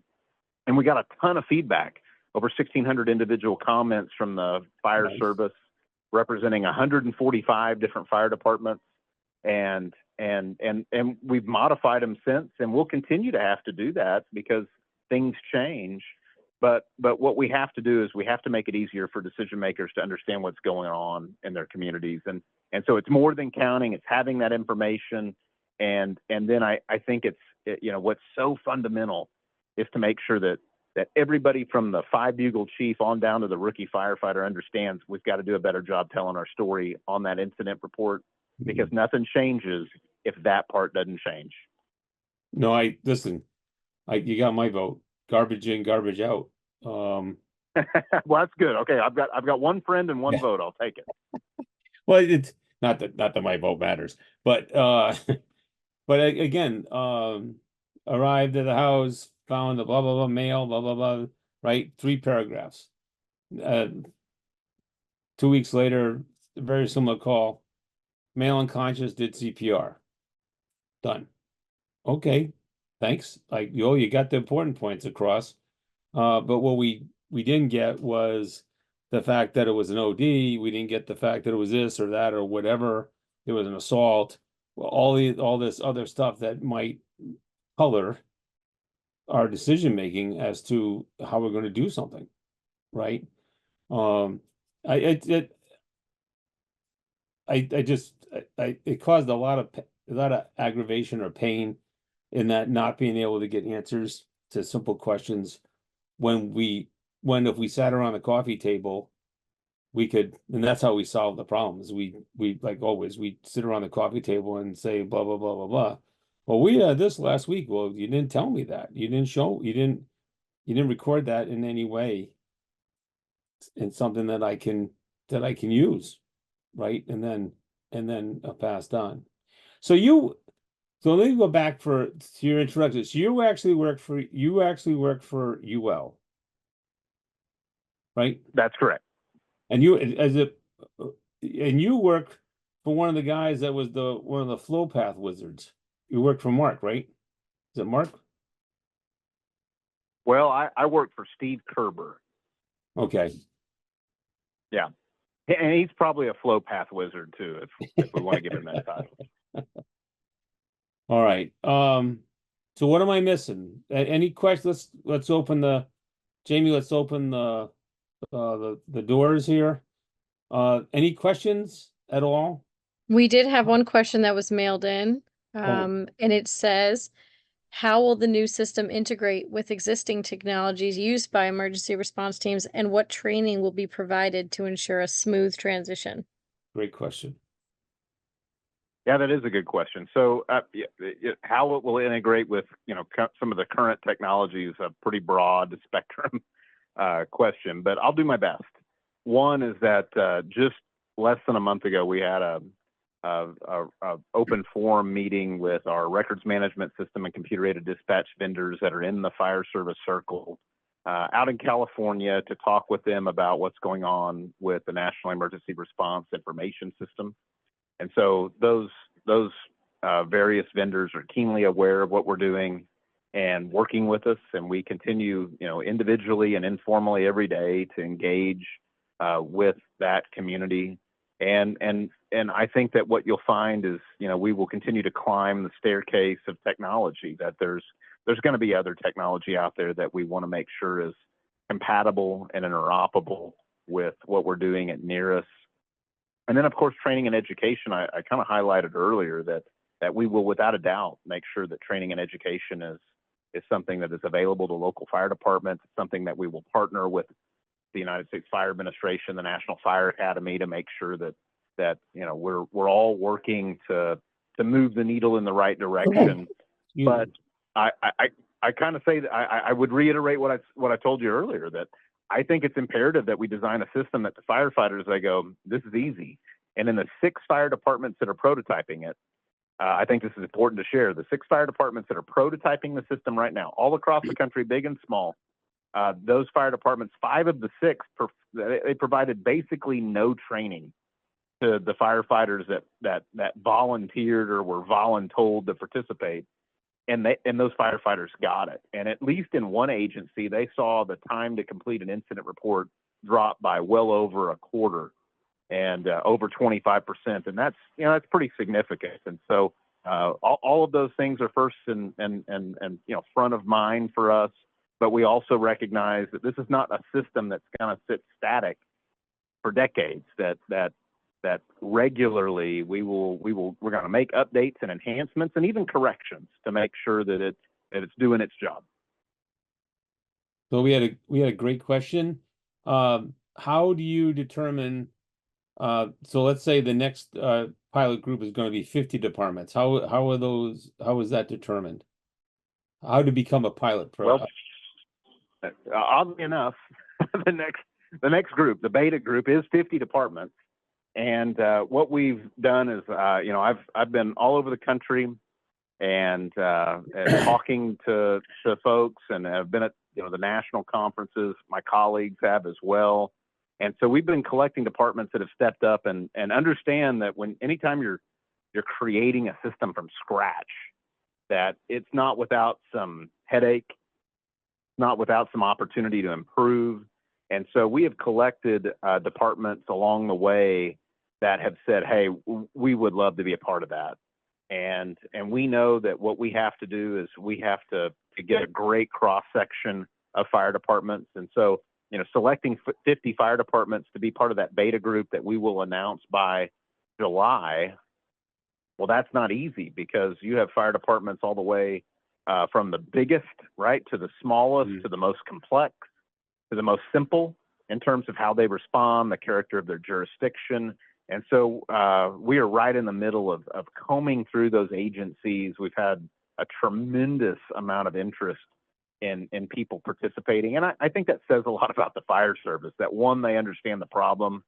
And we got a ton of feedback, over 1,600 individual comments from the fire service, representing 145 different fire departments, and we've modified them since, and we'll continue to have to do that because things change. But what we have to do is we have to make it easier for decision makers to understand what's going on in their communities, and so it's more than counting; it's having that information, and then I think it's what's so fundamental is to make sure that everybody from the 5 bugle chief on down to the rookie firefighter understands we've got to do a better job telling our story on that incident report, because nothing changes if that part doesn't change. No, you got my vote. Garbage in, garbage out. Well, that's good. Okay, I've got one friend and one vote. I'll take it. Well, it's not that my vote matters, but again, arrived at the house, found the blah blah blah mail, blah blah blah, right? 3 paragraphs. 2 weeks later, very similar call. Male unconscious, did CPR. Done. Okay, thanks. You got the important points across. But what we didn't get was the fact that it was an OD. We didn't get the fact that it was this or that or whatever. It was an assault. Well, all this other stuff that might color our decision making as to how we're going to do something, right? Um, I it caused a lot of aggravation or pain in that not being able to get answers to simple questions when if we sat around the coffee table we could, and that's how we solve the problems. We like always we sit around the coffee table and say blah blah blah blah blah. Well, we had this last week. Well, you didn't tell me that. You didn't record that in any way in something that I can use, right? And then passed on. So so let me go back to your introduction. So you actually work for UL, right? That's correct. And you work for one of the guys that was one of the flow path wizards. You work for Mark, right? Is it Mark? Well, I work for Steve Kerber. Okay. Yeah. And he's probably a flow path wizard too, if we want to give him that title. All right. So what am I missing? Any questions? Let's open Jamie, let's open the doors here. Any questions at all? We did have one question that was mailed in, Oh. and it says, how will the new system integrate with existing technologies used by emergency response teams, and what training will be provided to ensure a smooth transition? Great question. Yeah, that is a good question. So how it will integrate with, some of the current technology is a pretty broad spectrum question, but I'll do my best. One is that just less than a month ago, we had a open forum meeting with our records management system and computer aided dispatch vendors that are in the fire service circle out in California to talk with them about what's going on with the National Emergency Response Information System. And so those various vendors are keenly aware of what we're doing and working with us. And we continue, individually and informally every day to engage with that community. And I think that what you'll find is, we will continue to climb the staircase of technology, that there's going to be other technology out there that we want to make sure is compatible and interoperable with what we're doing at NEIRS. And then, of course, training and education, I kind of highlighted earlier that we will, without a doubt, make sure that training and education is something that is available to local fire departments, something that we will partner with the United States Fire Administration, the National Fire Academy, to make sure that we're all working to move the needle in the right direction. But I kind of say that I would reiterate what I told you earlier, that I think it's imperative that we design a system that the firefighters, they go, this is easy. And in the 6 fire departments that are prototyping it, I think this is important to share. The 6 fire departments that are prototyping the system right now, all across the country, big and small, those fire departments, 5 of the 6, they provided basically no training to the firefighters that volunteered or were voluntold to participate. And those firefighters got it. And at least in one agency, they saw the time to complete an incident report drop by well over a quarter and over 25%. And that's pretty significant. And so all of those things are first and front of mind for us. But we also recognize that this is not a system that's going to sit static for decades, that regularly we're going to make updates and enhancements and even corrections to make sure that it's doing its job. So we had a great question. How do you determine? So let's say the next pilot group is going to be 50 departments. How is that determined? How to become a pilot pro? Well, oddly enough, the next group, the beta group, is 50 departments. And what we've done is, I've been all over the country and talking to folks, and have been at the national conferences. My colleagues have as well, and so we've been collecting departments that have stepped up and understand that anytime you're creating a system from scratch, that it's not without some headache, not without some opportunity to improve. And so we have collected departments along the way that have said, hey, we would love to be a part of that. And we know that what we have to do is we have to get a great cross section of fire departments. And so, you know, selecting 50 fire departments to be part of that beta group that we will announce by July, well, that's not easy, because you have fire departments all the way from the biggest, right, to the smallest, to the most complex, to the most simple in terms of how they respond, the character of their jurisdiction. And so we are right in the middle of combing through those agencies. We've had a tremendous amount of interest in people participating. And I think that says a lot about the fire service, that one, they understand the problem.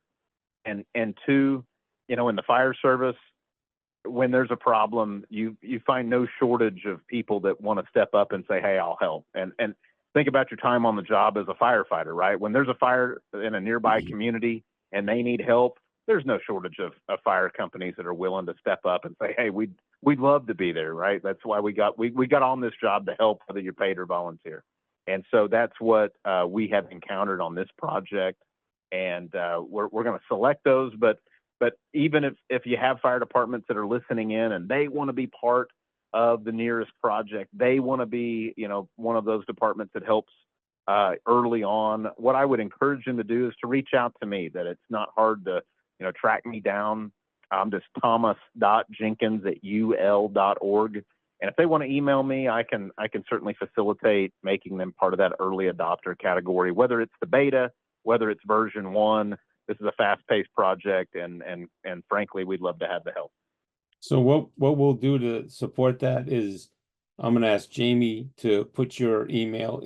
And two, you know, in the fire service, when there's a problem, you find no shortage of people that want to step up and say, hey, I'll help. And think about your time on the job as a firefighter, right? When there's a fire in a nearby community and they need help, there's no shortage of fire companies that are willing to step up and say, hey, we'd love to be there, right? That's why we got on this job to help, whether you're paid or volunteer. And so that's what we have encountered on this project. And we're going to select those, but even if you have fire departments that are listening in and they want to be part of the NEIRS project, they want to be, you know, one of those departments that helps early on, what I would encourage them to do is to reach out to me. That it's not hard to, you know, track me down. I'm just thomas.jenkins@ul.org. And if they want to email me, I can certainly facilitate making them part of that early adopter category, whether it's the beta, whether it's version 1. This is a fast-paced project, and frankly, we'd love to have the help. So what we'll do to support that is I'm going to ask Jamie to put your email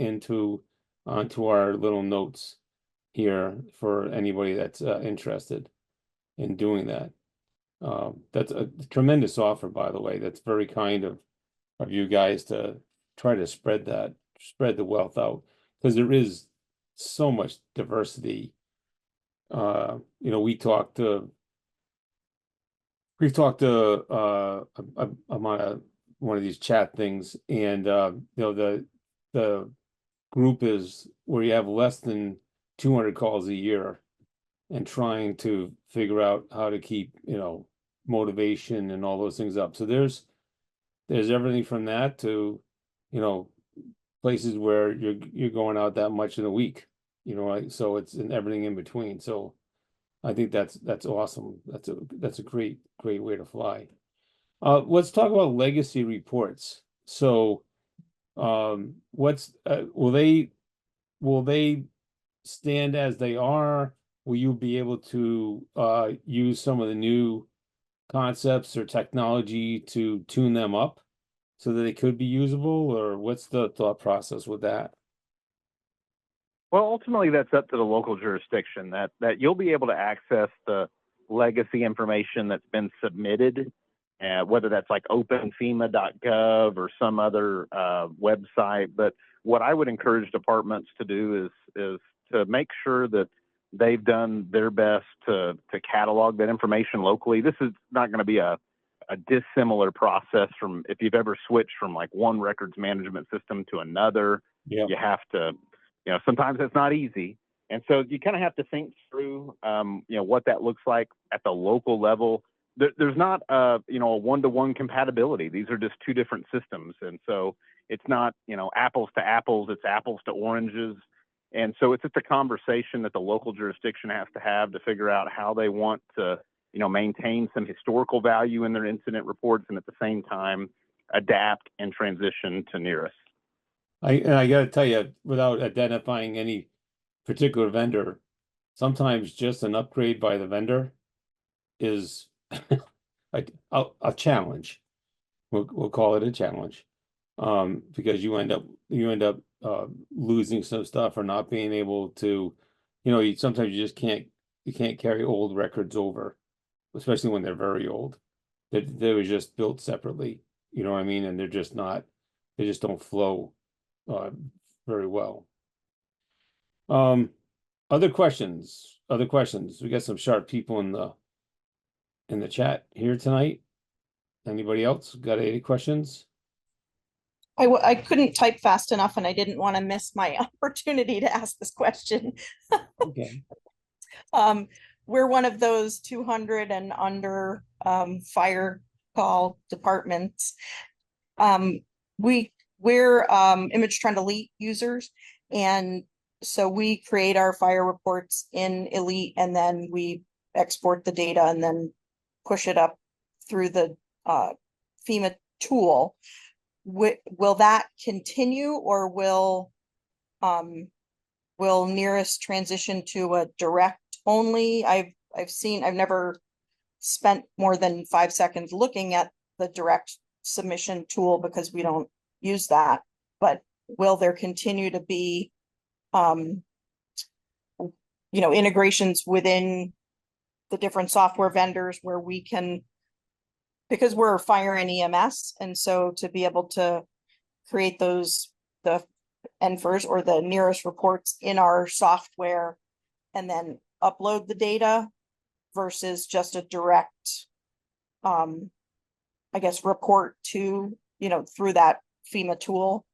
onto our little notes here for anybody that's interested in doing that. That's a tremendous offer, by the way. That's very kind of you guys to try to spread the wealth out, because there is so much diversity. You know, we've talked to I'm on one of these chat things, and you know, the group is where you have less than 200 calls a year, and trying to figure out how to keep, you know, motivation and all those things up. So there's everything from that to, you know, places where you're going out that much in a week, you know, like, so it's in everything in between. So I think that's awesome. That's a great way to fly. Let's talk about legacy reports. So what's will they stand as they are? Will you be able to use some of the new concepts or technology to tune them up so that they could be usable, or what's the thought process with that? Well, ultimately, that's up to the local jurisdiction, that you'll be able to access the legacy information that's been submitted, whether that's like openfema.gov or some other website. But what I would encourage departments to do is to make sure that they've done their best to catalog that information locally. This is not going to be a dissimilar process from if you've ever switched from like one records management system to another. Yeah. You have to, you know, sometimes it's not easy. And so you kind of have to think through, you know, what that looks like at the local level. There's not, you know, a one-to-one compatibility. These are just two different systems. And so it's not, you know, apples to apples, it's apples to oranges. And so it's just a conversation that the local jurisdiction has to have to figure out how they want to, you know, maintain some historical value in their incident reports, and at the same time, adapt and transition to NEIRS. I got to tell you, without identifying any particular vendor, sometimes just an upgrade by the vendor is like a challenge. We'll call it a challenge, because you end up losing some stuff or not being able to, you know, sometimes you can't carry old records over, especially when they're very old. They were just built separately, you know what I mean, and they just don't flow very well. Other questions? We got some sharp people in the chat here tonight. Anybody else got any questions? I couldn't type fast enough and I didn't want to miss my opportunity to ask this question. Okay. We're one of those 200 and under fire call departments. We're Image Trend Elite users, and so we create our fire reports in Elite, and then we export the data and then push it up through the FEMA tool. Will that continue, or will NEIRS transition to a direct only? I've never spent more than 5 seconds looking at the direct submission tool because we don't use that, but will there continue to be integrations within the different software vendors where we can, because we're fire and EMS, and so to be able to create the NFIRS or the NEIRS reports in our software and then upload the data versus just a direct report to through that FEMA tool.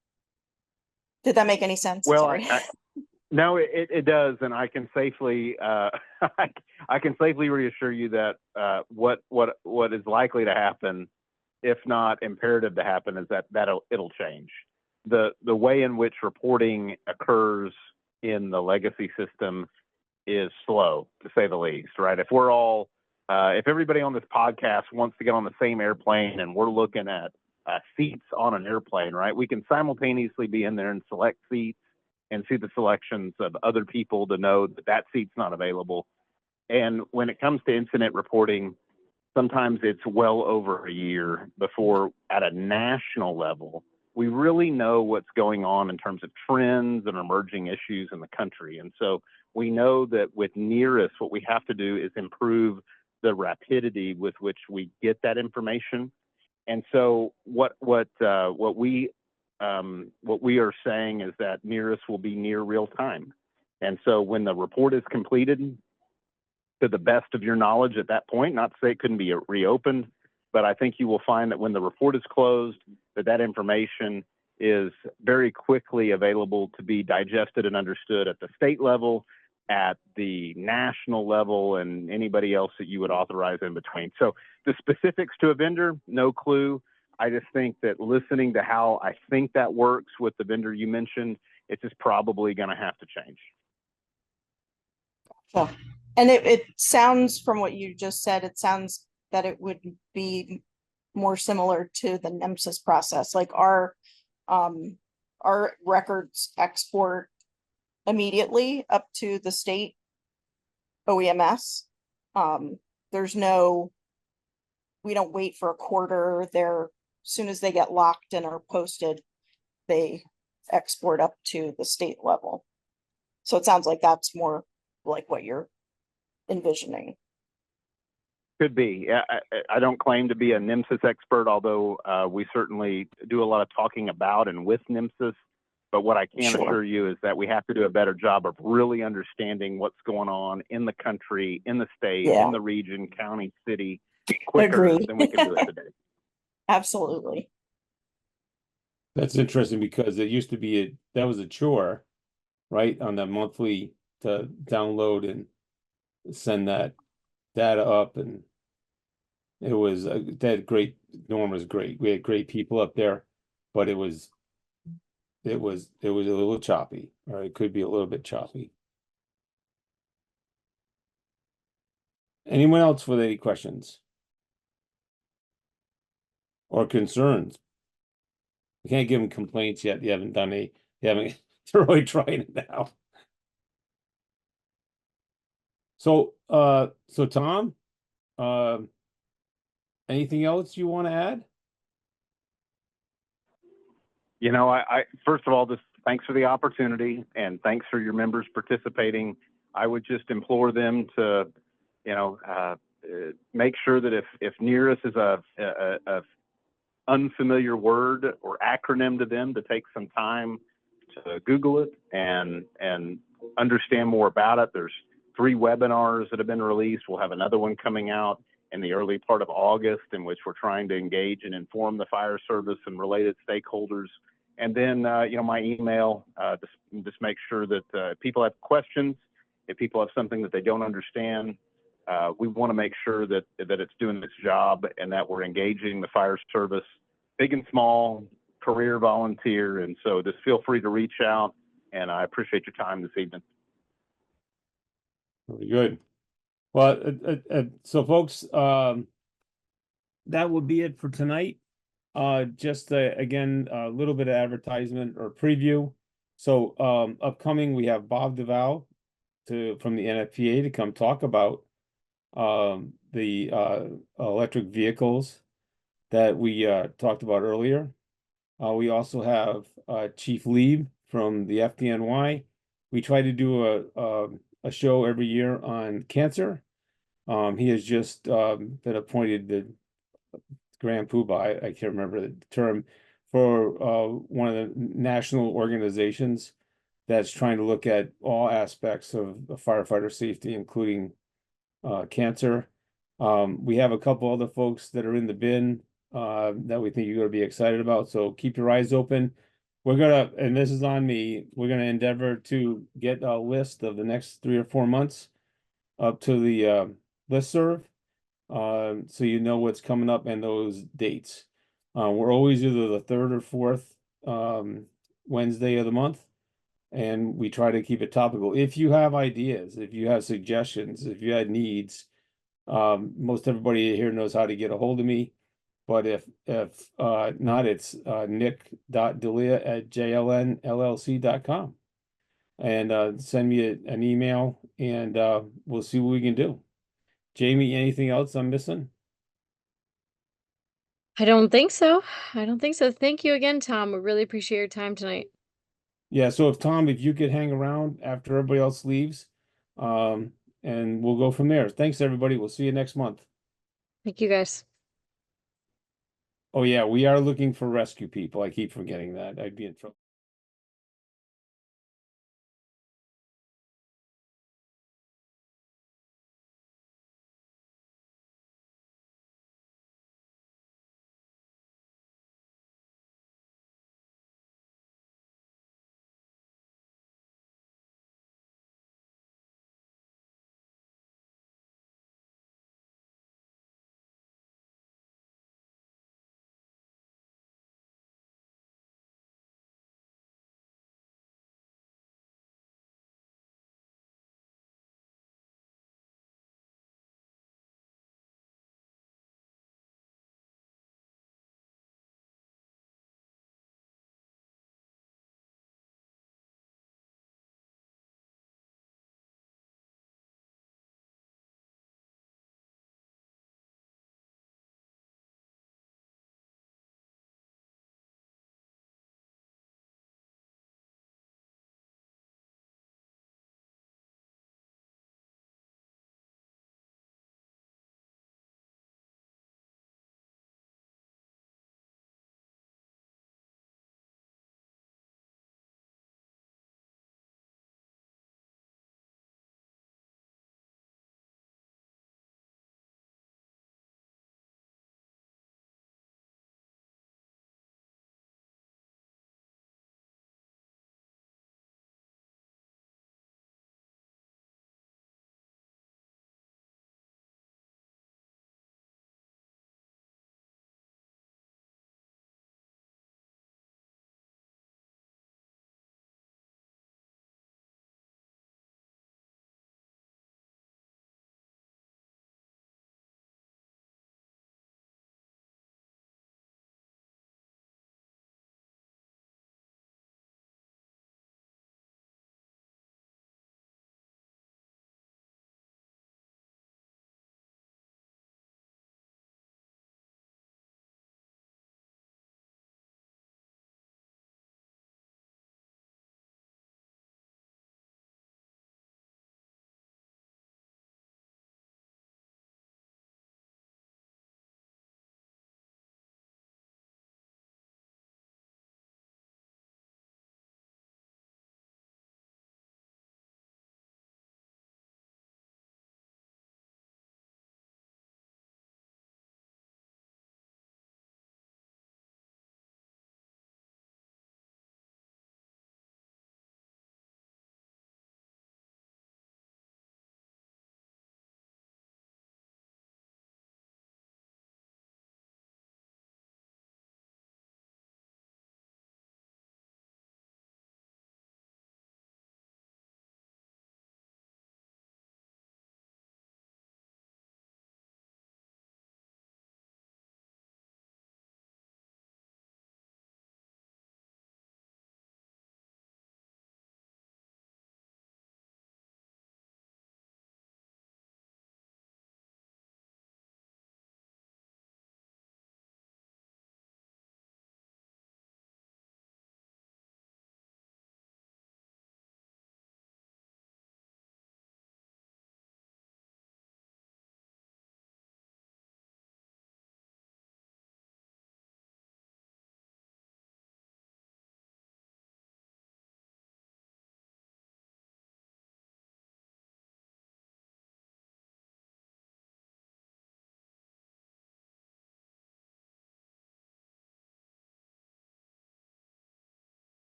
Did that make any sense? Well, no, it does, and I can safely I can safely reassure you that what is likely to happen, if not imperative to happen, is that it'll change. The way in which reporting occurs in the legacy system is slow, to say the least, right? If everybody on this podcast wants to get on the same airplane and we're looking at seats on an airplane, right? We can simultaneously be in there and select seats and see the selections of other people to know that seat's not available. And when it comes to incident reporting, sometimes it's well over a year before, at a national level, we really know what's going on in terms of trends and emerging issues in the country. And so we know that with NEIRS, what we have to do is improve the rapidity with which we get that information. And so what we are saying is that NEIRS will be near real time. And so when the report is completed, to the best of your knowledge at that point, not to say it couldn't be reopened, but I think you will find that when the report is closed, that information is very quickly available to be digested and understood at the state level, at the national level, and anybody else that you would authorize in between. So the specifics to a vendor, no clue. I just think that listening to how I think that works with the vendor you mentioned, it's just probably going to have to change. Sure. And it sounds, from what you just said, it sounds that it would be more similar to the NEMSIS process. Like our records export immediately up to the state OEMS. We don't wait for a quarter. As soon as they get locked and are posted, they export up to the state level. So it sounds like that's more like what you're envisioning. Could be. I don't claim to be a NEMSIS expert, although we certainly do a lot of talking about and with NEMSIS. But what I can assure you is that we have to do a better job of really understanding what's going on in the country, in the state, in the region, county, city, quicker than we can do it today. Absolutely. That's interesting because it used to be that was a chore, right? On the monthly to download and send that data up, and it was that great. Norm was great. We had great people up there, but it was a little choppy, or it could be a little bit choppy. Anyone else with any questions or concerns? You can't give them complaints yet. You haven't done any. You haven't. They're really trying it now. So Tom, anything else you want to add? I first of all, just thanks for the opportunity and thanks for your members participating. I would just implore them to, make sure that if NEIRS is a unfamiliar word or acronym to them, to take some time to Google it and understand more about it. There's 3 webinars that have been released. We'll have another one coming out in the early part of August, in which we're trying to engage and inform the fire service and related stakeholders And then, my email, just make sure that if people have questions, if people have something that they don't understand, we want to make sure that it's doing its job and that we're engaging the fire service, big and small, career, volunteer. And so just feel free to reach out, and I appreciate your time this evening. Very good. Well, so folks, that would be it for tonight. Just again, a little bit of advertisement or preview. So upcoming, we have Bob DeVal from the NFPA to come talk about the electric vehicles that we talked about earlier. We also have Chief Lieb from the FDNY. We try to do a show every year on cancer. He has just been appointed the Grand Poobah, I can't remember the term, for one of the national organizations that's trying to look at all aspects of firefighter safety, including cancer. We have a couple other folks that are in the bin that we think you're going to be excited about. So keep your eyes open. We're gonna, and this is on me, we're gonna endeavor to get a list of the next 3 or 4 months up to the listserv. So you know what's coming up and those dates. We're always either the 3rd or 4th Wednesday of the month, and we try to keep it topical. If you have ideas, if you have suggestions, if you had needs, most everybody here knows how to get a hold of me. But if not, it's nick.delia@jlnllc.com, and send me an email, and we'll see what we can do. Jamie, anything else I'm missing? I don't think so. I don't think so. Thank you again, Tom. We really appreciate your time tonight. Yeah, so if you could hang around after everybody else leaves, and we'll go from there. Thanks, everybody. We'll see you next month. Thank you, guys. Oh yeah, we are looking for rescue people. I keep forgetting that. I'd be in trouble.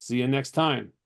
See you next time.